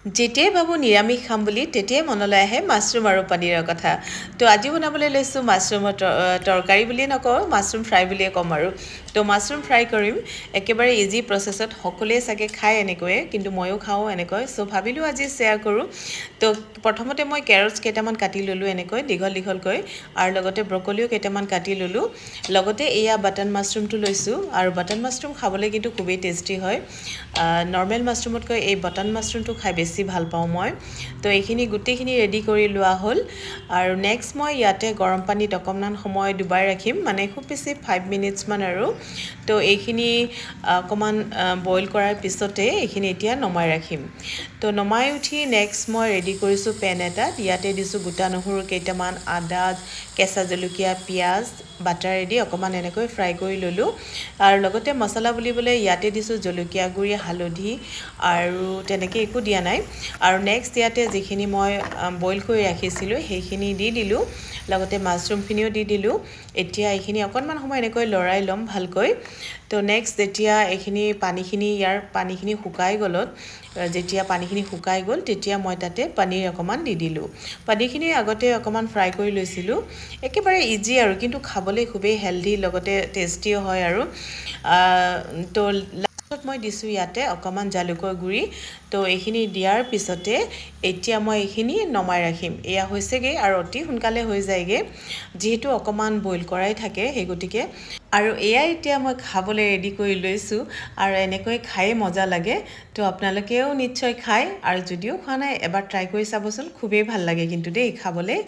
যেতিয়াই ভাবোঁ নিৰামিষ খাম বুলি তেতিয়াই মনলৈ আহে মাছৰুম আৰু পনীৰৰ কথা। তো আজি বনাবলৈ লৈছোঁ মাছৰুমৰ তৰকাৰী বুলিয়ে নকওঁ, মাছৰুম ফ্ৰাই বুলিয়ে ক'ম আৰু। তো মাছৰুম ফ্ৰাই কৰিম, একেবাৰে ইজি প্ৰচেছত। সকলোৱে চাগে খায় এনেকৈয়ে, কিন্তু ময়ো খাওঁ এনেকৈ। চ' ভাবিলোঁ আজি শ্বেয়াৰ কৰোঁ। তো প্ৰথমতে মই কেৰটছ কেইটামান কাটি ল'লোঁ এনেকৈ দীঘল দীঘলকৈ, আৰু লগতে ব্ৰকলিও কেইটামান কাটি ল'লোঁ। লগতে এয়া বাটন মাছৰুমটো লৈছোঁ, আৰু বাটন মাছৰুম খাবলৈ কিন্তু খুবেই টেষ্টি হয়। নৰ্মেল মাছৰুমতকৈ এই বাটন মাছৰুমটো খাই বেছি ভাল পাওঁ মই। তো এইখিনি গোটেইখিনি ৰেডি কৰি লোৱা হ'ল। আৰু নেক্সট মই ইয়াতে গৰম পানীত অকণমান সময় ডুবাই ৰাখিম, মানে খুব বেছি 5 মিনিটছমান আৰু। তো এইখিনি অকণমান বইল কৰাৰ পিছতে এইখিনি এতিয়া নমাই ৰাখিম। তো নমাই উঠি নেক্সট মই ৰেডি কৰিছোঁ পেন এটাত। ইয়াতে দিছোঁ গোটা নহৰু কেইটামান, আদা, কেঁচা জলকীয়া, পিঁয়াজ বাটাৰেদি অকণমান এনেকৈ ফ্ৰাই কৰি ল'লোঁ। আৰু লগতে মছলা বুলিবলৈ ইয়াতে দিছোঁ জলকীয়া গুড়ি, হালধি আৰু তেনেকৈ একো দিয়া নাই। আৰু নেক্সট ইয়াতে যিখিনি মই বইল কৰি ৰাখিছিলোঁ সেইখিনি দি দিলোঁ, লগতে মাছৰুমখিনিও দি দিলোঁ। এতিয়া এইখিনি অকণমান সময় এনেকৈ লৰাই ল'ম ভালকৈ। তো নেক্সট যেতিয়া এইখিনি ইয়াৰ পানীখিনি শুকাই যেতিয়া পানীখিনি শুকাই গ'ল, তেতিয়া মই তাতে পনীৰ অকণমান দি দিলোঁ। পনীৰখিনি আগতে অকণমান ফ্ৰাই কৰি লৈছিলোঁ। একেবাৰে ইজি আৰু, কিন্তু খাবলৈ খুবেই হেল্ডি, লগতে টেষ্টিও হয় আৰু। তো লাষ্টত মই দিছোঁ ইয়াতে অকণমান জালুকৰ গুড়ি। তো এইখিনি দিয়াৰ পিছতে এতিয়া মই এইখিনি নমাই ৰাখিম। এয়া হৈছেগৈ আৰু অতি সোনকালে হৈ যায়গৈ, যিহেতু অকণমান বইল কৰাই থাকে সেই গতিকে। আৰু এয়াই এতিয়া মই খাবলৈ ৰেডি কৰি লৈছোঁ, আৰু এনেকৈ খায়ে মজা লাগে। তো আপোনালোকেও নিশ্চয় খায়, আৰু যদিও খোৱা নাই এবাৰ ট্ৰাই কৰি চাবচোন, খুবেই ভাল লাগে কিন্তু দেই খাবলৈ।